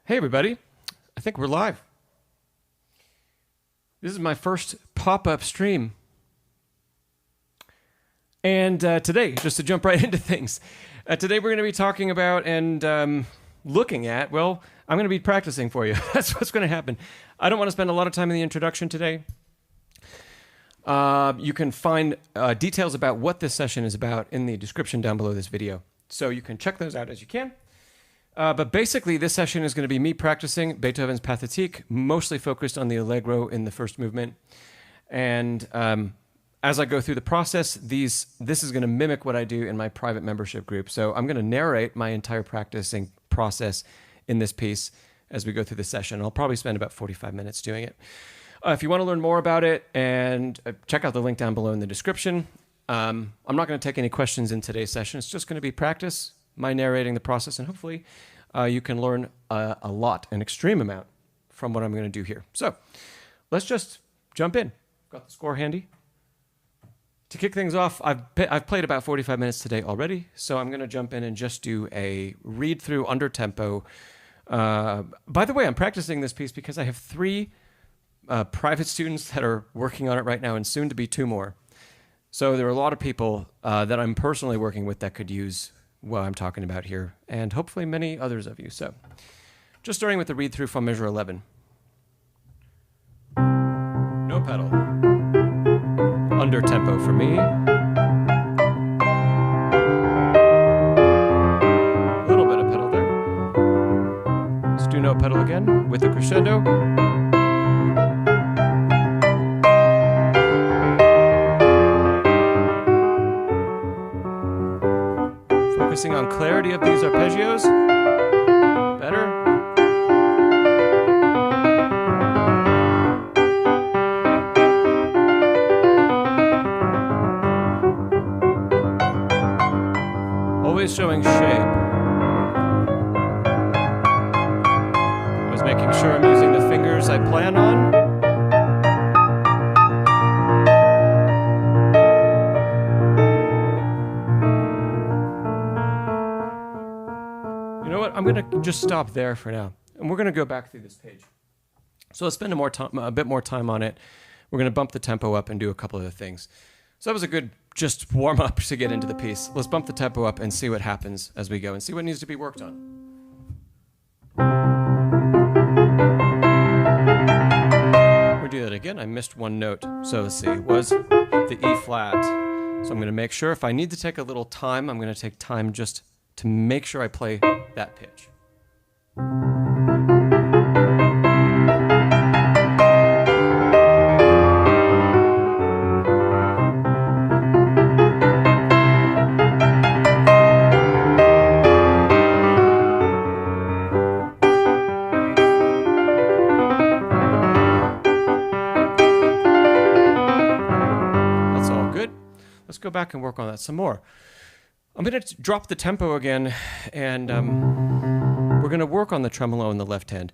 Hey everybody, I think we're live. This is my first pop-up stream. And today, just to jump right into things, today we're going to be talking about and looking at, well, I'm going to be practicing for you. That's what's going to happen. I don't want to spend a lot of time in the introduction today. You can find details about what this session is about in the description down below this video. So you can check those out as you can. But basically, this session is going to be me practicing Beethoven's Pathetique, mostly focused on the Allegro in the first movement. And as I go through the process, this is going to mimic what I do in my private membership group. So I'm going to narrate my entire practicing process in this piece as we go through the session. I'll probably spend about 45 minutes doing it. If you want to learn more about it, and check out the link down below in the description. I'm not going to take any questions in today's session. It's just going to be practice, my narrating the process, and hopefully you can learn a lot, an extreme amount, from what I'm going to do here. So let's just jump in. Got the score handy. To kick things off, I've played about 45 minutes today already, so I'm going to jump in and just do a read-through under tempo. By the way, I'm practicing this piece because I have 3 private students that are working on it right now, and soon to be 2 more. So there are a lot of people that I'm personally working with that could use what I'm talking about here, and hopefully many others of you. So just starting with the read-through from measure 11. No pedal. Under tempo for me. A little bit of pedal there. Let's do no pedal again with the crescendo. Focusing on clarity of these arpeggios. Better. Always showing shape. Always making sure I'm using the fingers I plan on. I'm going to just stop there for now, and we're going to go back through this page. So let's spend a bit more time on it. We're going to bump the tempo up and do a couple of things. So that was a good just warm up to get into the piece. Let's bump the tempo up and see what happens as we go and see what needs to be worked on. We'll do that again. I missed one note. So let's see. It was the E flat. So I'm going to make sure if I need to take a little time, I'm going to take time just to make sure I play that pitch. That's all good. Let's go back and work on that some more. I'm going to drop the tempo again, and we're going to work on the tremolo in the left hand,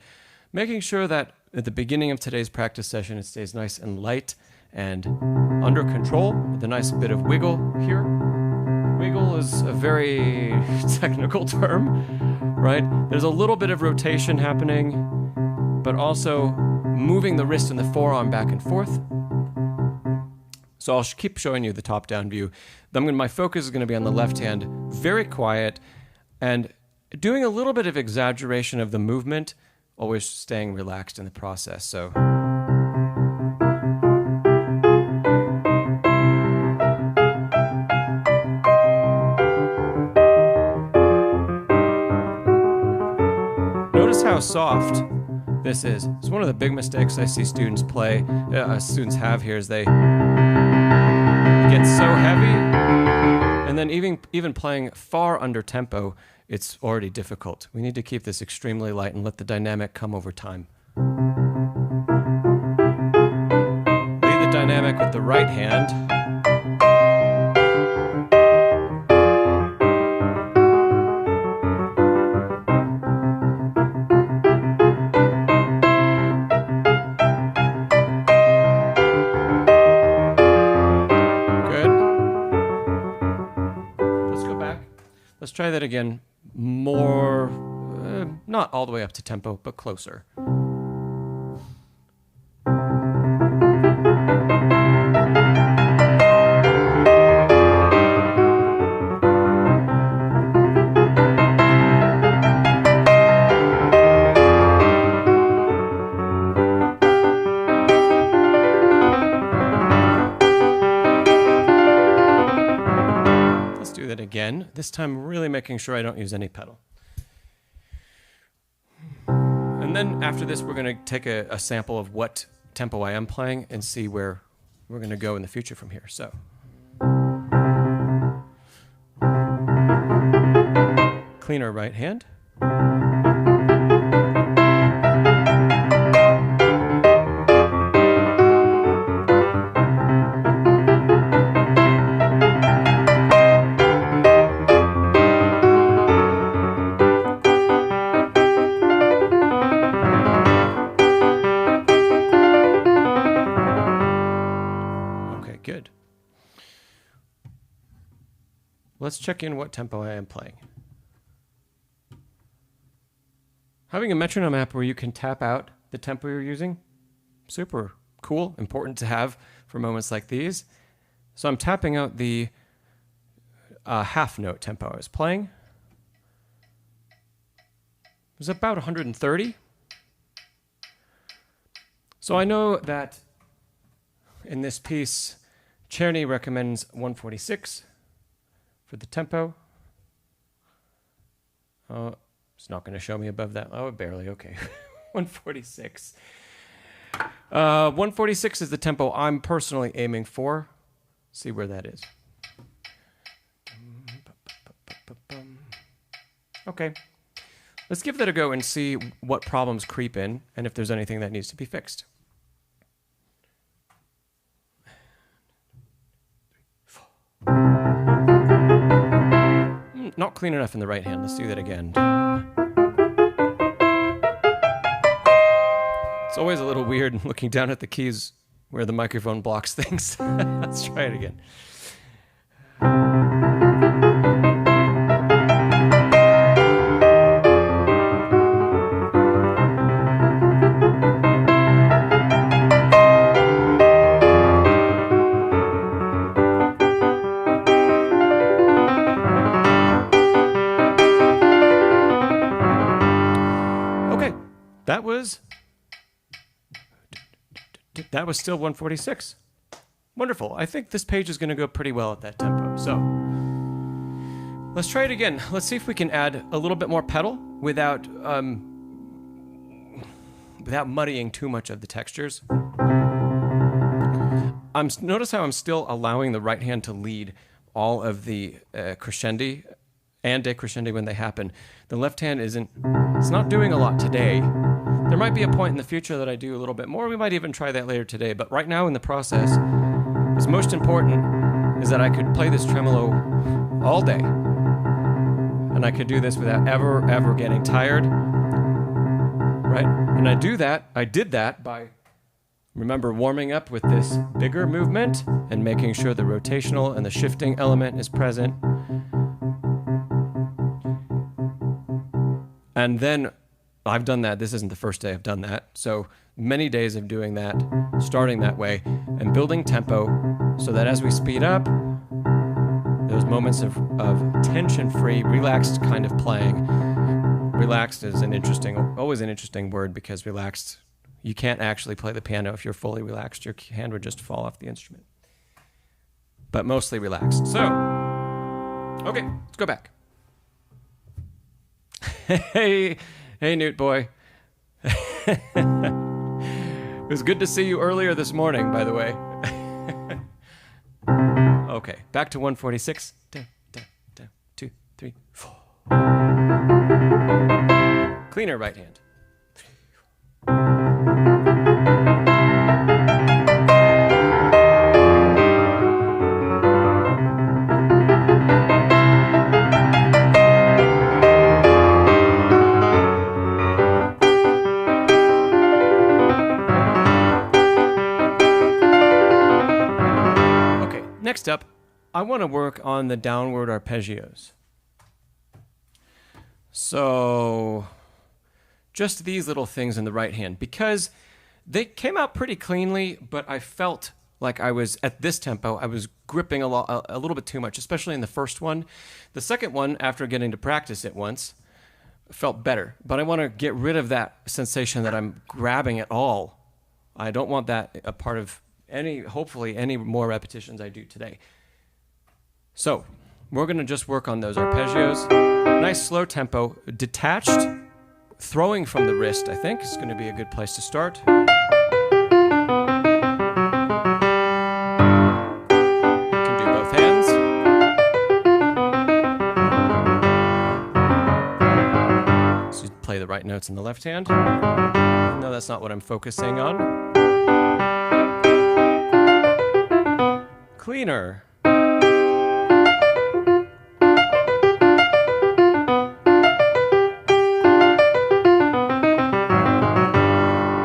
making sure that at the beginning of today's practice session it stays nice and light and under control with a nice bit of wiggle here. Wiggle is a very technical term, right? There's a little bit of rotation happening, but also moving the wrist and the forearm back and forth. So I'll keep showing you the top-down view. My focus is going to be on the left hand, very quiet, and doing a little bit of exaggeration of the movement, always staying relaxed in the process. So notice how soft this is. It's one of the big mistakes I see students have here is they get so heavy, and then even playing far under tempo, it's already difficult. We need to keep this extremely light and let the dynamic come over time. Lead the dynamic with the right hand. Let's try that again. More Not all the way up to tempo, but closer. Again, this time really making sure I don't use any pedal. And then after this, we're going to take a sample of what tempo I am playing and see where we're going to go in the future from here. So, cleaner right hand. Good. Let's check in what tempo I am playing. Having a metronome app where you can tap out the tempo you're using, super cool, important to have for moments like these. So I'm tapping out the half note tempo I was playing. It was about 130. So I know that in this piece, Czerny recommends 146 for the tempo. It's not going to show me above that. Oh, barely. Okay. 146. 146 is the tempo I'm personally aiming for. See where that is. Okay. Let's give that a go and see what problems creep in and if there's anything that needs to be fixed. Not clean enough in the right hand. Let's do that again. It's always a little weird looking down at the keys where the microphone blocks things. Let's try it again. That was still 146. Wonderful. I think this page is going to go pretty well at that tempo. So let's try it again. Let's see if we can add a little bit more pedal without muddying too much of the textures. Notice how I'm still allowing the right hand to lead all of the crescendi and decrescendi when they happen. The left hand it's not doing a lot today. There might be a point in the future that I do a little bit more. We might even try that later today. But right now in the process, what's most important is that I could play this tremolo all day. And I could do this without ever getting tired. Right? And I did that by, remember, warming up with this bigger movement and making sure the rotational and the shifting element is present. And then I've done that. This isn't the first day I've done that. So many days of doing that, starting that way, and building tempo so that as we speed up, those moments of tension-free, relaxed kind of playing. Relaxed is always an interesting word because relaxed, you can't actually play the piano if you're fully relaxed. Your hand would just fall off the instrument. But mostly relaxed. So, okay, let's go back. Hey, Newt boy. It was good to see you earlier this morning, by the way. Okay, back to 146. Down, 2, 3, 4. Cleaner right hand. Next up, I want to work on the downward arpeggios. So just these little things in the right hand, because they came out pretty cleanly, but I felt like I was, at this tempo, I was gripping a little bit too much, especially in the first one. The second one, after getting to practice it once, felt better. But I want to get rid of that sensation that I'm grabbing at all. I don't want that a part of hopefully any more repetitions I do today. So we're going to just work on those arpeggios. Nice slow tempo, detached, throwing from the wrist, I think, is going to be a good place to start. Can do both hands. So play the right notes in the left hand. No, that's not what I'm focusing on. Cleaner.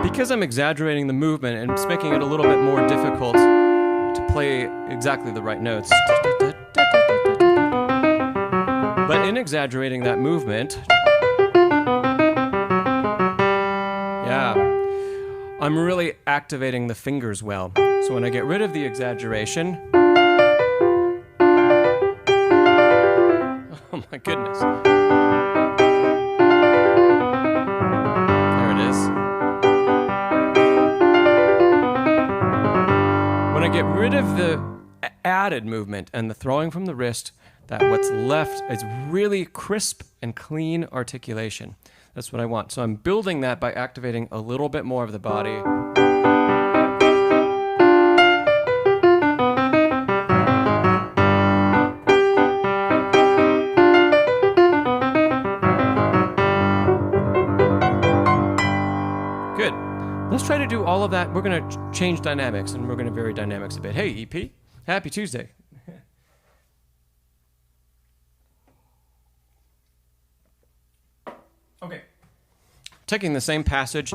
Because I'm exaggerating the movement and it's making it a little bit more difficult to play exactly the right notes. But in exaggerating that movement, yeah, I'm really activating the fingers well. So when I get rid of the exaggeration, oh my goodness. There it is. When I get rid of the added movement and the throwing from the wrist, that what's left is really crisp and clean articulation. That's what I want. So I'm building that by activating a little bit more of the body. Good. Let's try to do all of that. We're going to change dynamics, and we're going to vary dynamics a bit. Hey, EP. Happy Tuesday. Okay. Taking the same passage,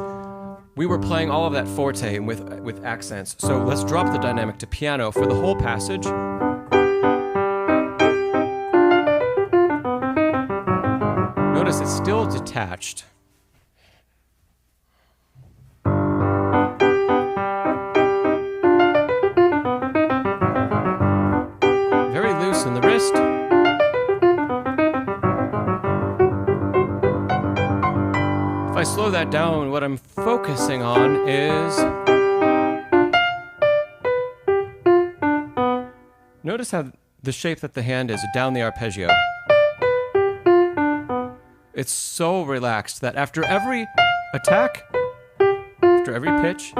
we were playing all of that forte with accents. So let's drop the dynamic to piano for the whole passage. Notice it's still detached. Very loose in the wrist. If I slow that down, what I'm focusing on is, notice how the shape that the hand is down the arpeggio. It's so relaxed that after every attack, after every pitch,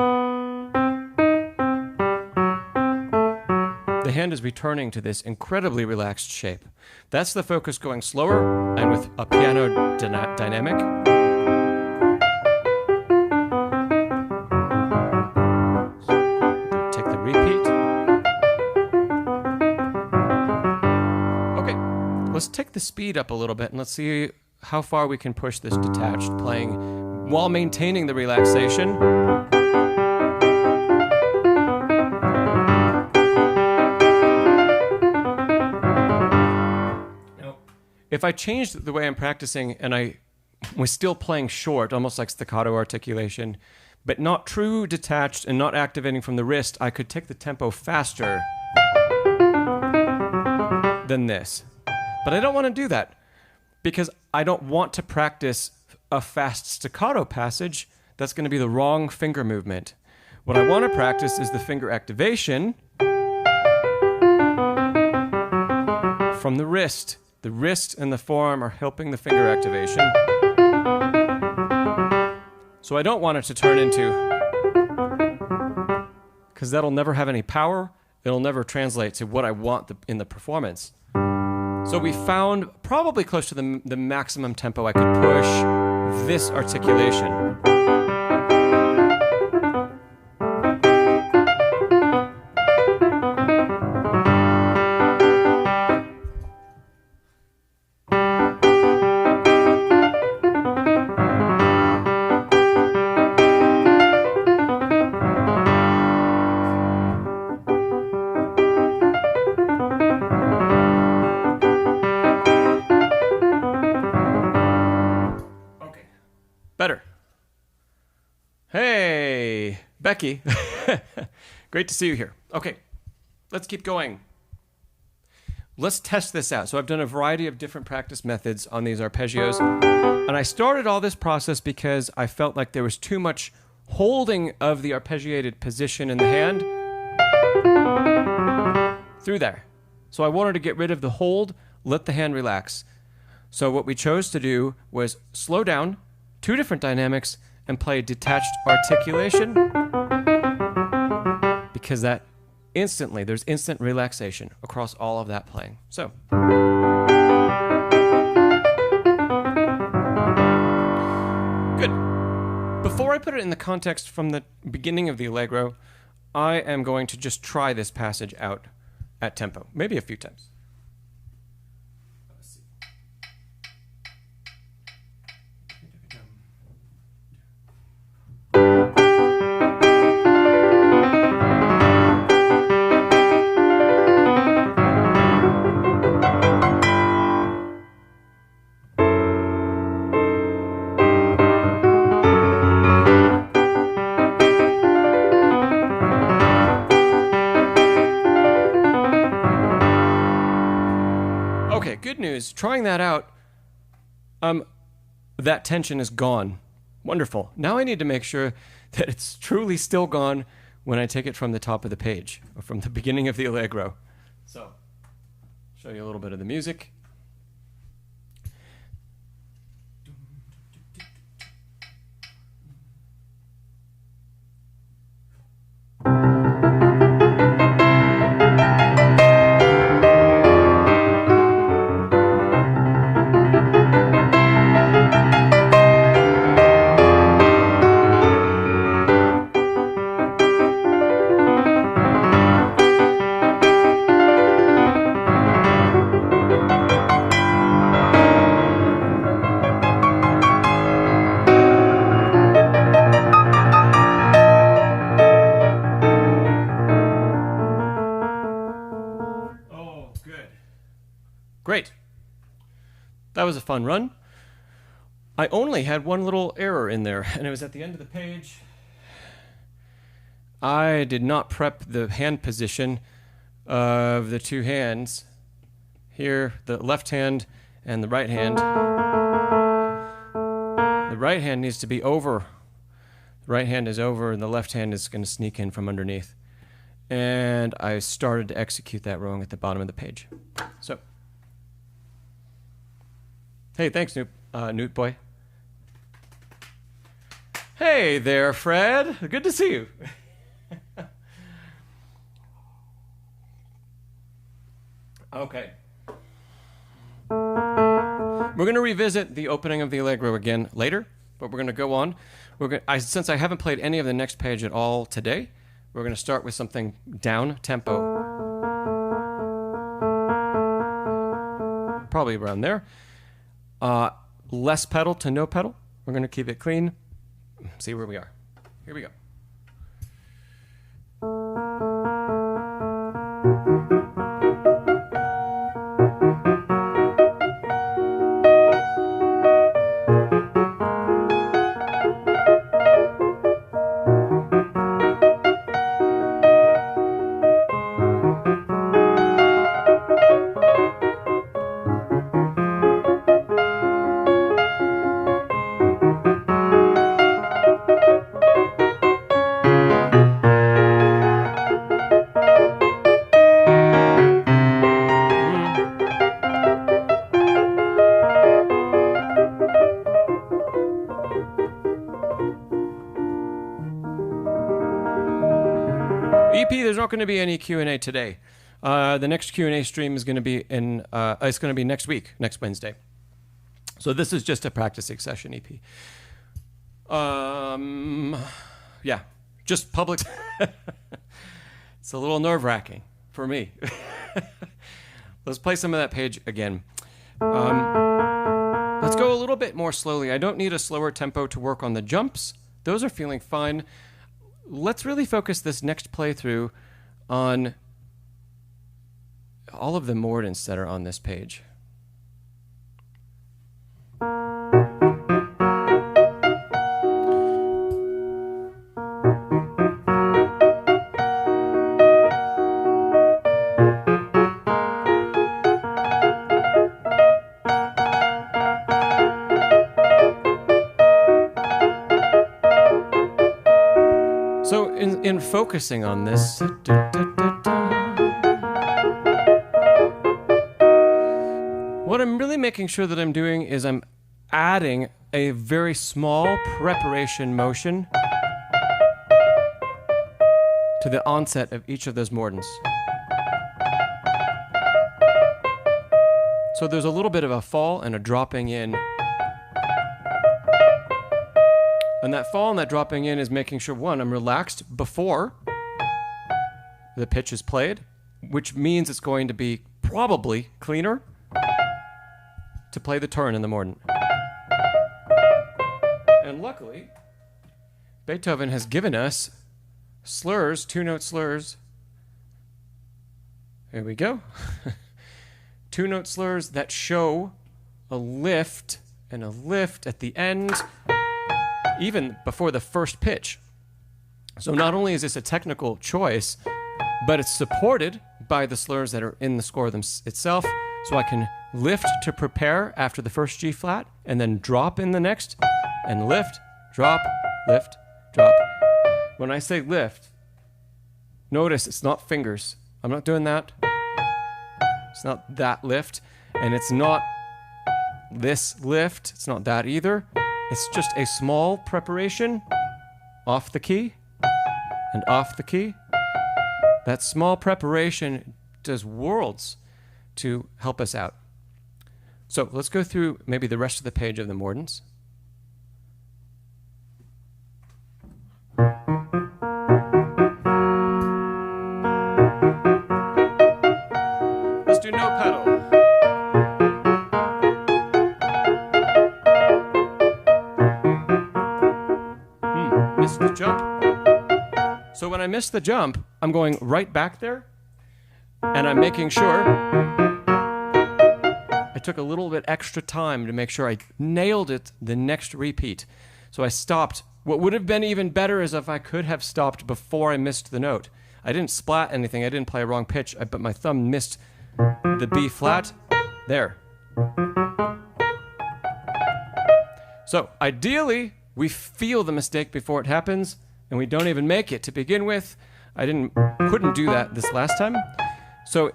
the hand is returning to this incredibly relaxed shape. That's the focus, going slower and with a piano dynamic. Take the repeat. Okay, let's take the speed up a little bit and let's see how far we can push this detached playing while maintaining the relaxation. Now, if I changed the way I'm practicing and I was still playing short, almost like staccato articulation, but not true detached and not activating from the wrist, I could take the tempo faster than this. But I don't want to do that, because I don't want to practice a fast staccato passage. That's going to be the wrong finger movement. What I want to practice is the finger activation from the wrist. The wrist and the forearm are helping the finger activation. So I don't want it to turn into, because that'll never have any power. It'll never translate to what I want in the performance. So we found probably close to the maximum tempo I could push this articulation. Better. Becky, great to see you here. Okay, let's keep going. Let's test this out. So I've done a variety of different practice methods on these arpeggios. And I started all this process because I felt like there was too much holding of the arpeggiated position in the hand through there. So I wanted to get rid of the hold, let the hand relax. So what we chose to do was slow down, 2 different dynamics, and play detached articulation, because that instantly, there's instant relaxation across all of that playing. So. Good. Before I put it in the context from the beginning of the Allegro, I am going to just try this passage out at tempo, maybe a few times. Good news, trying that out, that tension is gone. Wonderful. Now I need to make sure that it's truly still gone when I take it from the top of the page, or from the beginning of the Allegro. So, show you a little bit of the music. Great. That was a fun run. I only had one little error in there, and it was at the end of the page. I did not prep the hand position of the 2 hands. Here, the left hand and the right hand. The right hand needs to be over. The right hand is over, and the left hand is going to sneak in from underneath. And I started to execute that wrong at the bottom of the page. So. Hey, thanks, Newt boy. Hey there, Fred. Good to see you. Okay. We're going to revisit the opening of the Allegro again later, but we're going to go on. Since I haven't played any of the next page at all today, we're going to start with something down tempo. Probably around there. Less pedal to no pedal. We're going to keep it clean. See where we are. Here we go. There's not going to be any Q&A today. The next Q&A stream is going to be it's going to be next week, next Wednesday. So this is just a practicing session EP. Yeah, just public. It's a little nerve-wracking for me. Let's play some of that page again. Let's go a little bit more slowly. I don't need a slower tempo to work on the jumps. Those are feeling fine. Let's really focus this next playthrough on all of the mordents that are on this page. in focusing on this, what I'm really making sure that I'm doing is I'm adding a very small preparation motion to the onset of each of those mordents. So there's a little bit of a fall and a dropping in. And that fall and that dropping in is making sure, one, I'm relaxed before the pitch is played, which means it's going to be probably cleaner to play the turn in the mordent. And luckily, Beethoven has given us slurs, two-note slurs. Here we go. Two-note slurs that show a lift and a lift at the end, even before the first pitch. So not only is this a technical choice, but it's supported by the slurs that are in the score itself. So I can lift to prepare after the first G flat, and then drop in the next, and lift, drop, lift, drop. When I say lift, notice it's not fingers. I'm not doing that. It's not that lift, and it's not this lift. It's not that either. It's just a small preparation off the key and off the key. That small preparation does worlds to help us out. So let's go through maybe the rest of the page of the mordents. Let's do no pedal. Missed the jump. So when I miss the jump, I'm going right back there, and I'm making sure I took a little bit extra time to make sure I nailed it the next repeat. So I stopped. What would have been even better is if I could have stopped before I missed the note. I didn't splat anything. I didn't play a wrong pitch, but my thumb missed the B flat. There. So ideally, we feel the mistake before it happens, and we don't even make it to begin with. I couldn't do that this last time. So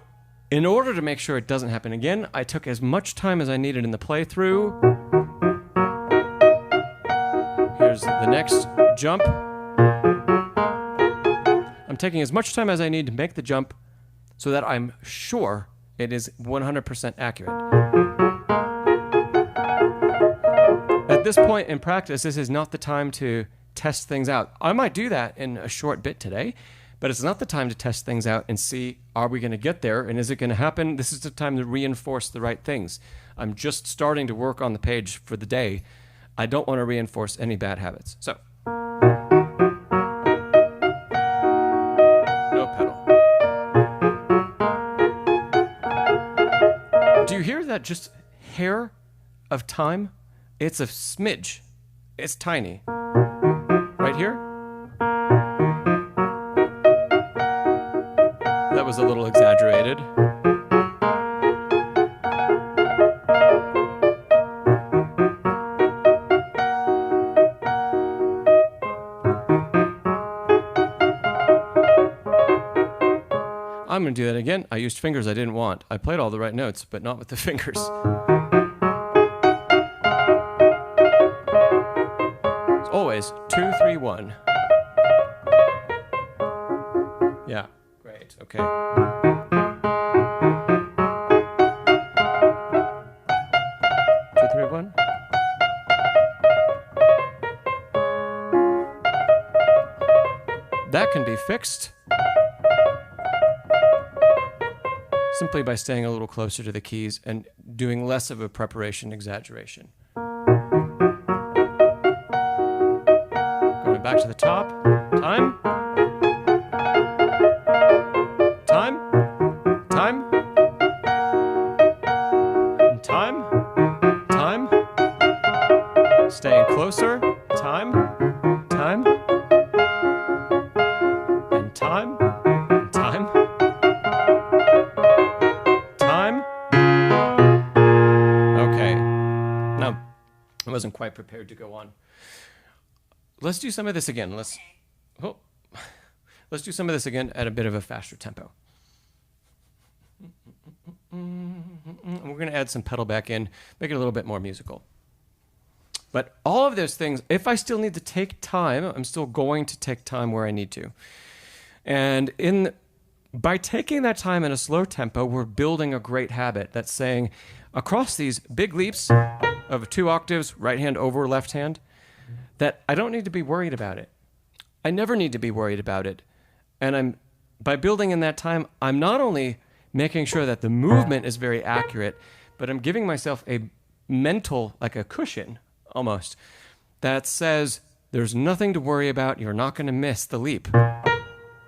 in order to make sure it doesn't happen again, I took as much time as I needed in the playthrough. Here's the next jump. I'm taking as much time as I need to make the jump so that I'm sure it is 100% accurate. At this point in practice, this is not the time to test things out. I might do that in a short bit today, but it's not the time to test things out and see, are we going to get there, and is it going to happen? This is the time to reinforce the right things. I'm just starting to work on the page for the day. I don't want to reinforce any bad habits. So, no pedal. Do you hear that just hair of time? It's a smidge. It's tiny. Right here? That was a little exaggerated. I'm going to do that again. I used fingers I didn't want. I played all the right notes, but not with the fingers. It's always 2, 3, 1. Yeah, great. Okay. 2, 3, 1. That can be fixed simply by staying a little closer to the keys and doing less of a preparation exaggeration. Going back to the top. Time. Time. Time. And time. Time. Staying closer. Time. Time. And time. Time. Time. Okay. No, I wasn't quite prepared to go on. Let's do some of this again. Oh. Let's do some of this again at a bit of a faster tempo. And we're going to add some pedal back in, make it a little bit more musical. But all of those things, if I still need to take time, I'm still going to take time where I need to. And by taking that time in a slow tempo, we're building a great habit that's saying, across these big leaps of 2 octaves, right hand over left hand, that I don't need to be worried about it. I never need to be worried about it. And by building in that time, I'm not only making sure that the movement is very accurate, but I'm giving myself a mental, like a cushion almost, that says there's nothing to worry about. You're not going to miss the leap, no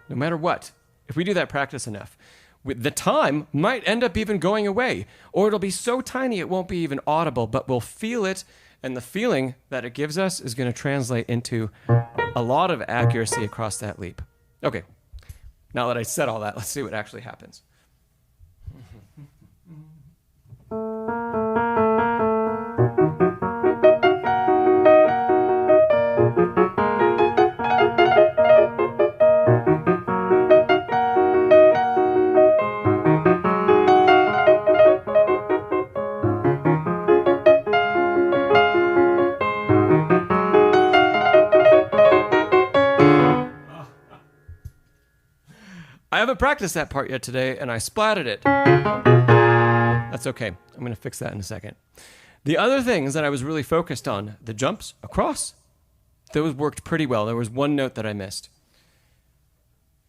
matter what. If we do that practice enough, the time might end up even going away, or it'll be so tiny it won't be even audible, but we'll feel it, and the feeling that it gives us is going to translate into a lot of accuracy across that leap. Okay, now that I said all that, let's see what actually happens. I haven't practiced that part yet today, and I splatted it. That's okay. I'm going to fix that in a second. The other things that I was really focused on, the jumps across, those worked pretty well. There was one note that I missed.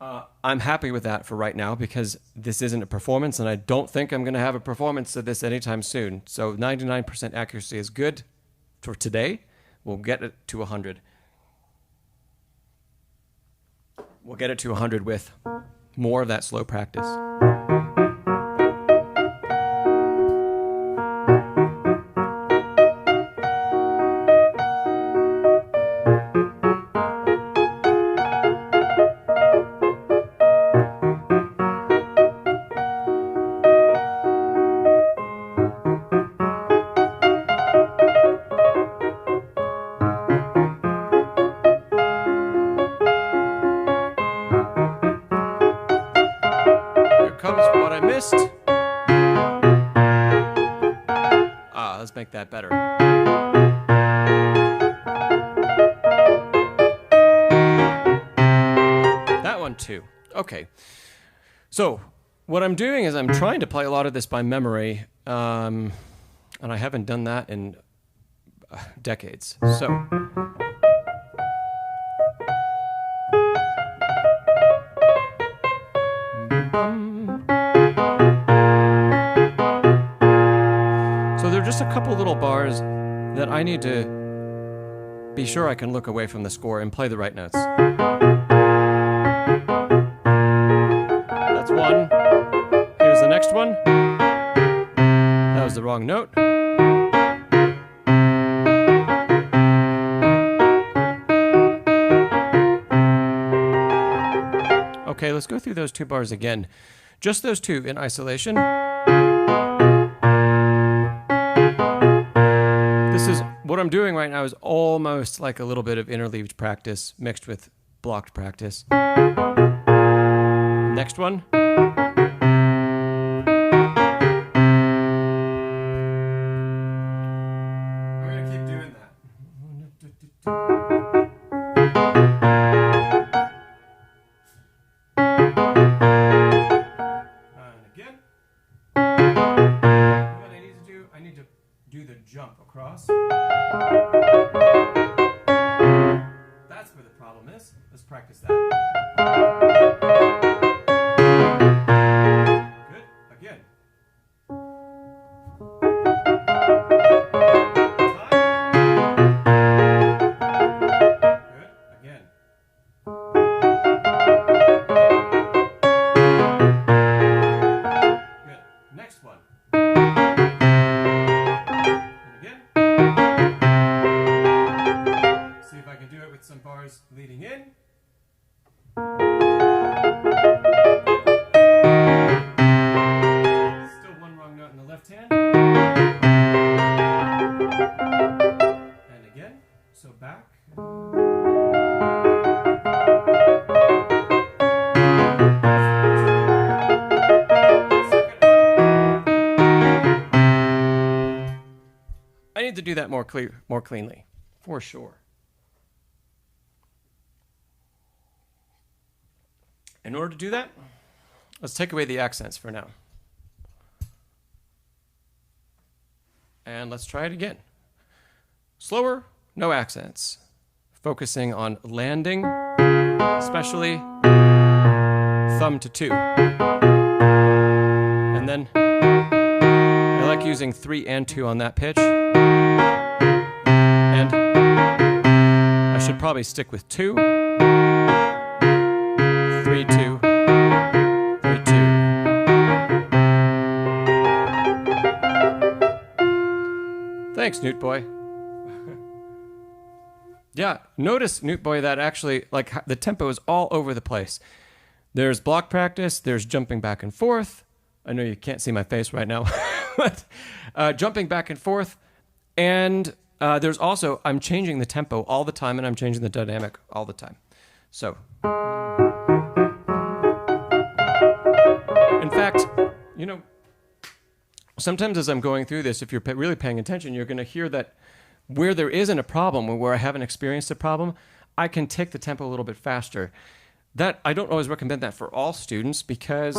I'm happy with that for right now because this isn't a performance, and I don't think I'm going to have a performance of this anytime soon. So 99% accuracy is good for today. We'll get it to 100. We'll get it to 100 with more of that slow practice. Let's make that better. That one too. Okay. So what I'm doing is I'm trying to play a lot of this by memory, and I haven't done that in decades. So. Just a couple little bars that I need to be sure I can look away from the score and play the right notes. That's one. Here's the next one. That was the wrong note. Okay, let's go through those 2 bars again. Just those 2 in isolation. What I'm doing right now is almost like a little bit of interleaved practice mixed with blocked practice. Next one. I'm going to keep doing that. And again. What I need to do, I need to do the jump across. That's where the problem is. Let's practice that. Good. Again. Good. Again. Good. Next one. And again. that more cleanly, for sure. In order to do that, let's take away the accents for now. And let's try it again. Slower, no accents. Focusing on landing, especially thumb to 2. And then I like using 3 and 2 on that pitch. And I should probably stick with 2. 3, 2, 3, 2. Thanks, Newt Boy. Yeah, notice, Newt Boy, that actually, like, the tempo is all over the place. There's block practice, there's jumping back and forth. I know you can't see my face right now, but jumping back and forth. And there's also, I'm changing the tempo all the time, and I'm changing the dynamic all the time. So, in fact, you know, sometimes as I'm going through this, if you're really paying attention, you're going to hear that where there isn't a problem, or where I haven't experienced a problem, I can take the tempo a little bit faster. That I don't always recommend that for all students, because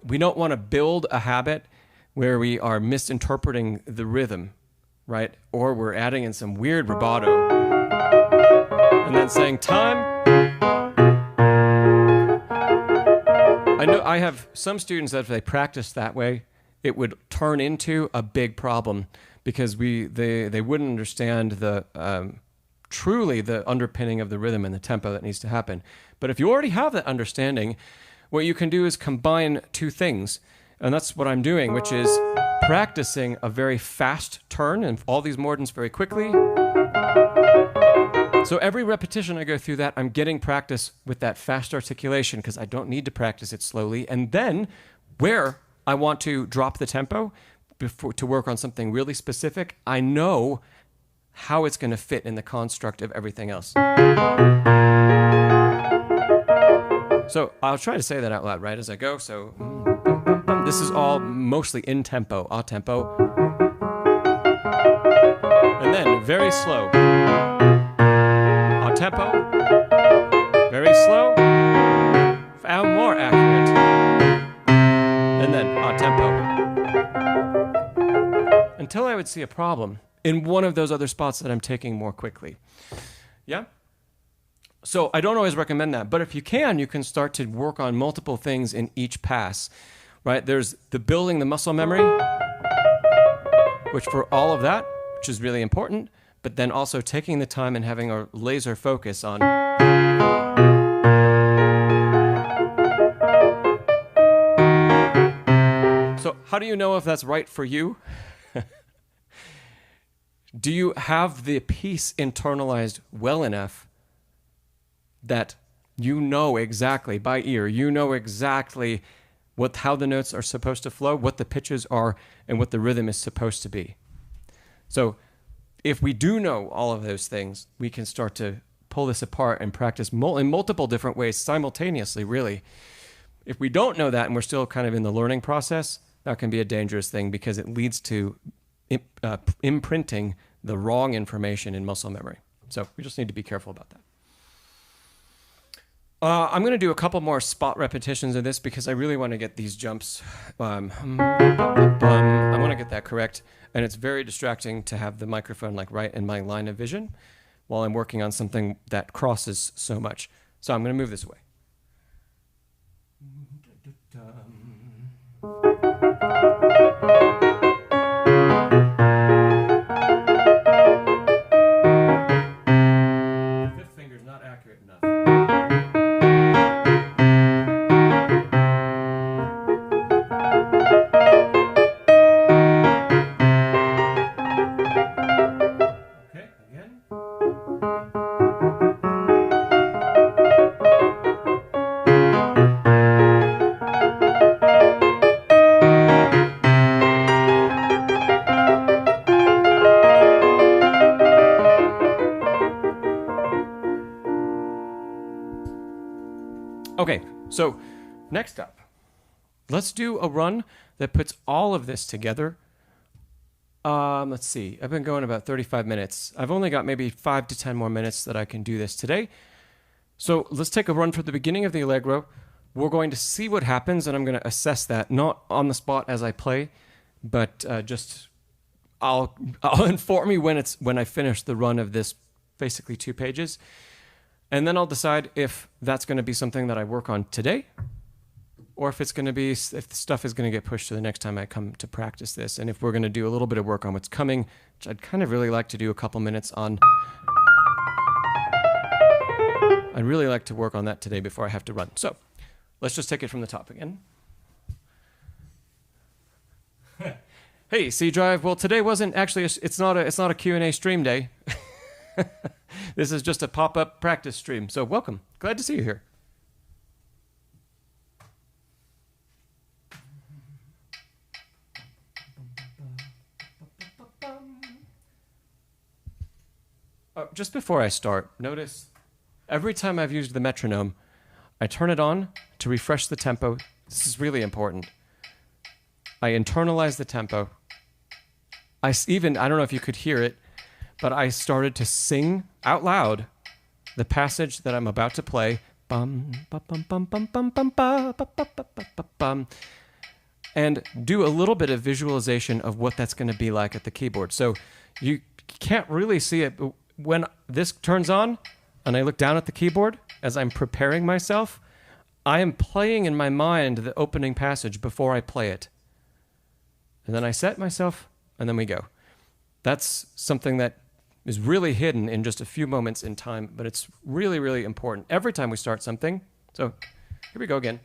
we don't want to build a habit where we are misinterpreting the rhythm, right? Or we're adding in some weird rubato and then saying time. I know I have some students that if they practice that way, it would turn into a big problem, because they wouldn't understand the truly the underpinning of the rhythm and the tempo that needs to happen. But if you already have that understanding, what you can do is combine 2 things. And that's what I'm doing, which is practicing a very fast turn and all these mordents very quickly. So every repetition I go through that, I'm getting practice with that fast articulation, because I don't need to practice it slowly. And then where I want to drop the tempo to work on something really specific, I know how it's going to fit in the construct of everything else. So I'll try to say that out loud right as I go. So this is all mostly in tempo, a tempo. And then very slow. A tempo. Very slow. And more accurate. And then a tempo. Until I would see a problem in one of those other spots that I'm taking more quickly. Yeah? So I don't always recommend that, but if you can start to work on multiple things in each pass, right? There's the building the muscle memory, which for all of that, which is really important, but then also taking the time and having a laser focus on So how do you know if that's right for you? Do you have the piece internalized well enough that you know exactly by ear, you know exactly how the notes are supposed to flow, what the pitches are, and what the rhythm is supposed to be? So if we do know all of those things, we can start to pull this apart and practice in multiple different ways simultaneously, really. If we don't know that and we're still kind of in the learning process, that can be a dangerous thing, because it leads to imprinting the wrong information in muscle memory. So we just need to be careful about that. I'm going to do a couple more spot repetitions of this, because I really want to get these jumps. I want to get that correct. And it's very distracting to have the microphone like right in my line of vision while I'm working on something that crosses so much. So I'm going to move this away. Fifth finger's not accurate enough. Okay, again. Okay, so next up, let's do a run that puts all of this together Let's see. I've been going about 35 minutes. I've only got maybe 5 to 10 more minutes that I can do this today. So let's take a run from the beginning of the Allegro. We're going to see what happens, and I'm going to assess that, not on the spot as I play, but just I'll inform you when I finish the run of this, basically 2 pages. And then I'll decide if that's going to be something that I work on today, or if the stuff is going to get pushed to the next time I come to practice this. And if we're going to do a little bit of work on what's coming, which I'd kind of really like to do a couple minutes on. I'd really like to work on that today before I have to run. So let's just take it from the top again. Hey, C Drive. Well, today wasn't actually, it's not a Q&A stream day. This is just a pop-up practice stream. So welcome. Glad to see you here. Just before I start, notice every time I've used the metronome, I turn it on to refresh the tempo. This is really important. I internalize the tempo. I don't know if you could hear it, but I started to sing out loud the passage that I'm about to play. Bum, bum, bum, bum, bum, bum, bum, ba, ba, ba, ba, ba, bum, and do a little bit of visualization of what that's going to be like at the keyboard. So you can't really see it, but when this turns on and I look down at the keyboard as I'm preparing myself, I am playing in my mind the opening passage before I play it. And then I set myself, and then we go. That's something that is really hidden in just a few moments in time, but it's really, really important every time we start something. So here we go again.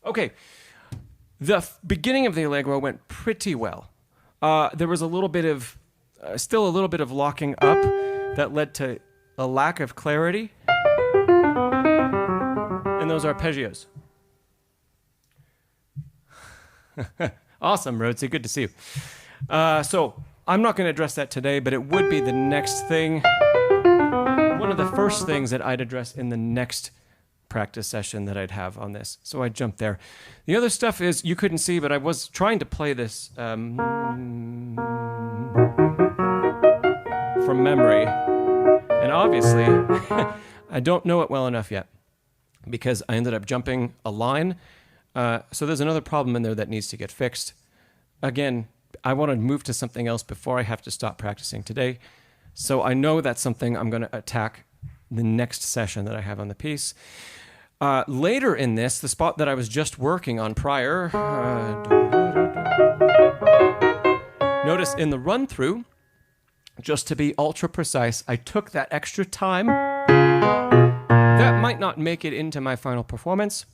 Okay, the beginning of the Allegro went pretty well. There was still a little bit of locking up that led to a lack of clarity in those arpeggios. Awesome, Rhodesy, good to see you. So I'm not going to address that today, but it would be the next thing, one of the first things that I'd address in the next practice session that I'd have on this. So I jumped there. The other stuff is, you couldn't see, but I was trying to play this from memory. And obviously, I don't know it well enough yet because I ended up jumping a line. So there's another problem in there that needs to get fixed. Again, I want to move to something else before I have to stop practicing today. So I know that's something I'm going to attack the next session that I have on the piece. Later in this, the spot that I was just working on prior, notice in the run-through, just to be ultra precise, I took that extra time That might not make it into my final performance,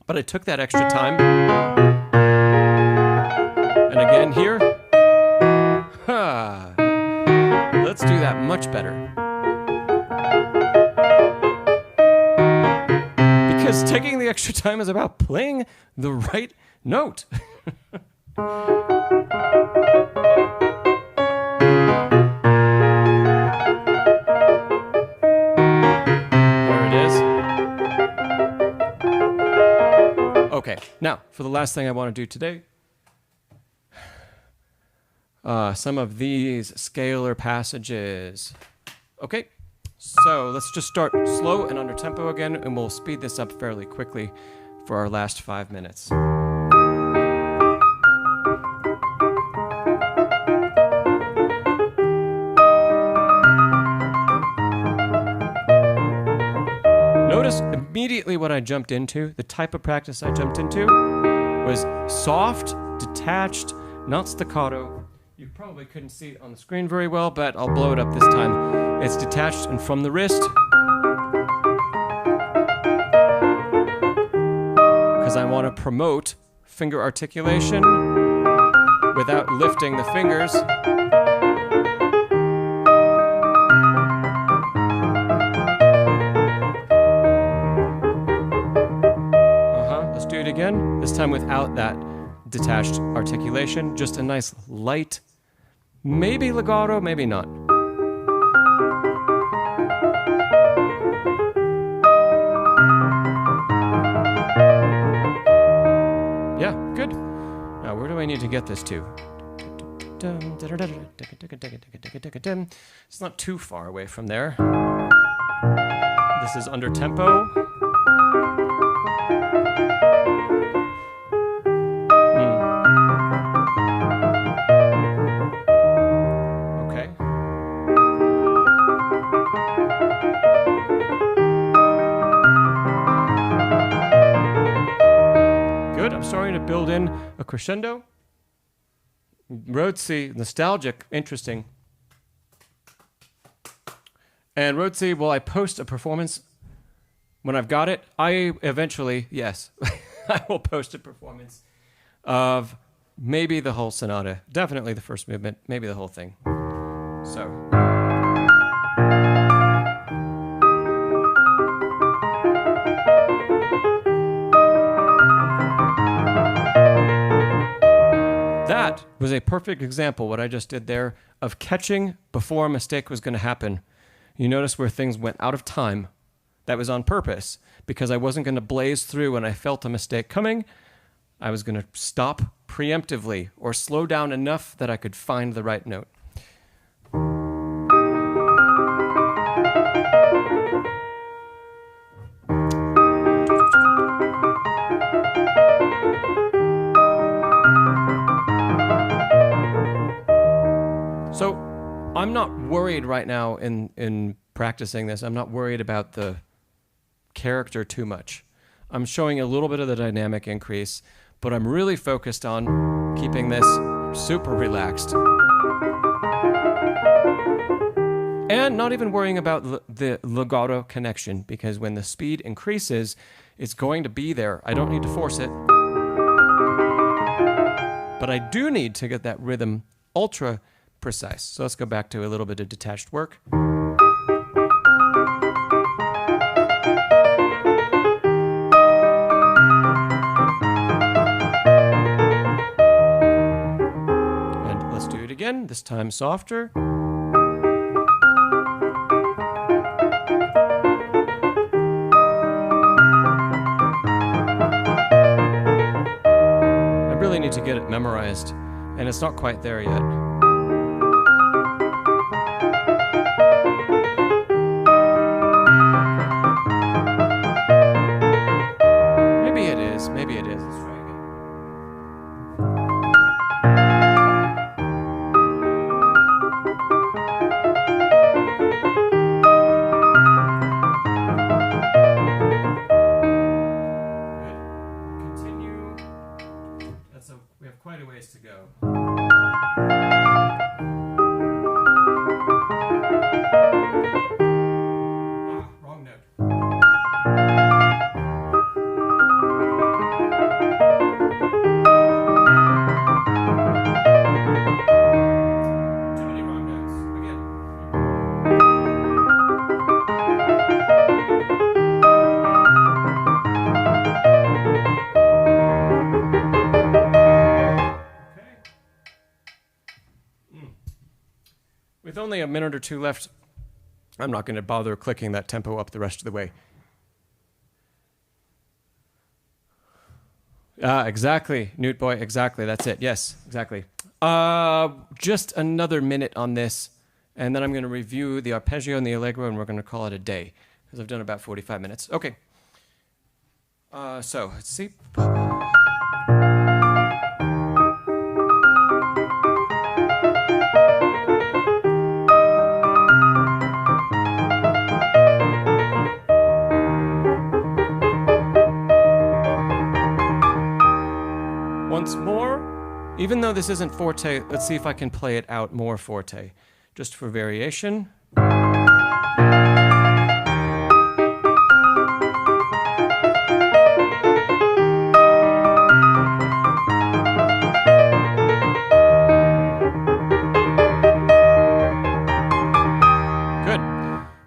but I took that extra time. And again here, let's do that much better. Because taking the extra time is about playing the right note. Okay, now, for the last thing I want to do today, some of these scalar passages. Okay, so let's just start slow and under tempo again, and we'll speed this up fairly quickly for our last 5 minutes. Notice immediately what I jumped into, the type of practice I jumped into was soft, detached, not staccato. You probably couldn't see it on the screen very well, but I'll blow it up this time. It's detached and from the wrist. Because I want to promote finger articulation without lifting the fingers. Let's do it again. This time without that detached articulation. Just a nice light, maybe legato, maybe not. Yeah, good. Now, where do I need to get this to? It's not too far away from there. This is under tempo. Starting to build in a crescendo. Rhodesy, nostalgic, interesting. And Rhodesy, will I post a performance when I've got it? I eventually, yes, I will post a performance of maybe the whole sonata. Definitely the first movement, maybe the whole thing. So. That was a perfect example, what I just did there, of catching before a mistake was going to happen. You notice where things went out of time. That was on purpose, because I wasn't going to blaze through when I felt a mistake coming. I was going to stop preemptively or slow down enough that I could find the right note. So I'm not worried right now in practicing this. I'm not worried about the character too much. I'm showing a little bit of the dynamic increase, but I'm really focused on keeping this super relaxed. And not even worrying about the legato connection, because when the speed increases, it's going to be there. I don't need to force it. But I do need to get that rhythm ultra precise. So let's go back to a little bit of detached work. And let's do it again, this time softer. I really need to get it memorized, and it's not quite there yet. Maybe it is. Let's try again. Good. Continue. We have quite a ways to go. only a minute or two left. I'm not going to bother clicking that tempo up the rest of the way. Exactly, Newt boy, exactly. That's it. Yes, exactly. Just another minute on this, and then I'm going to review the arpeggio and the Allegro, and we're going to call it a day, because I've done about 45 minutes. Okay. So, let's see. Once more, even though this isn't forte, let's see if I can play it out more forte, just for variation. Good.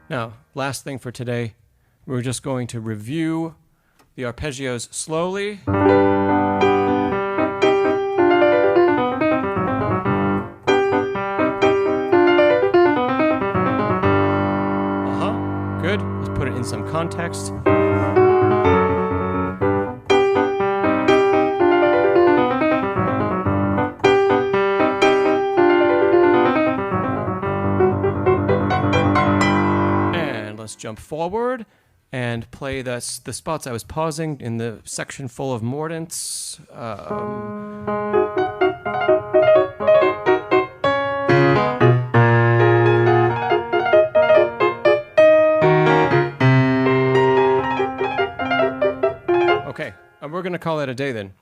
Now, last thing for today, we're just going to review the arpeggios slowly. Good. Let's put it in some context. And let's jump forward and play the spots I was pausing in the section full of mordents. Okay, and we're going to call that a day then.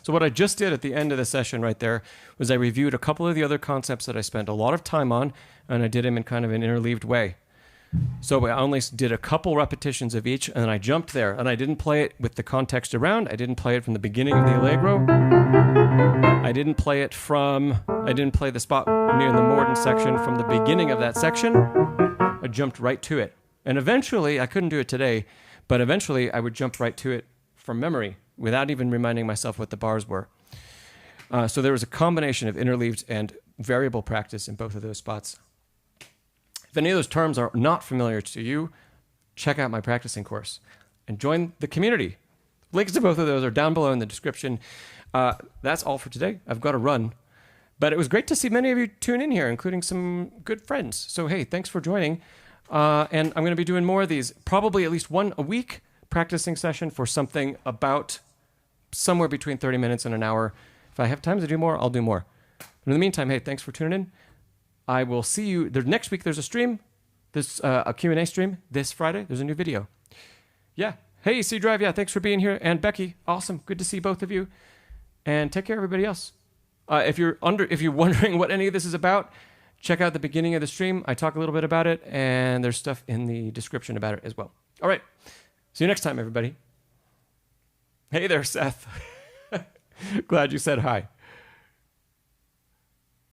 So what I just did at the end of the session right there was I reviewed a couple of the other concepts that I spent a lot of time on, and I did them in kind of an interleaved way. So I only did a couple repetitions of each, and then I jumped there, and I didn't play it with the context around. I didn't play it from the beginning of the Allegro. I didn't play the spot near the mordent section from the beginning of that section. I jumped right to it. And eventually, I couldn't do it today, but eventually I would jump right to it from memory without even reminding myself what the bars were. So there was a combination of interleaved and variable practice in both of those spots. If any of those terms are not familiar to you, check out my practicing course and join the community. Links to both of those are down below in the description. That's all for today. I've got to run. But it was great to see many of you tune in here, including some good friends. So, hey, thanks for joining. And I'm going to be doing more of these, probably at least one a week practicing session for something about somewhere between 30 minutes and an hour. If I have time to do more, I'll do more. But in the meantime, hey, thanks for tuning in. I will see you next week. There's a stream, a Q&A stream this Friday. There's a new video. Yeah. Hey, C Drive. Yeah, thanks for being here. And Becky, awesome. Good to see both of you. And take care, everybody else. If you're wondering what any of this is about, check out the beginning of the stream. I talk a little bit about it, and there's stuff in the description about it as well. All right. See you next time, everybody. Hey there, Seth. Glad you said hi.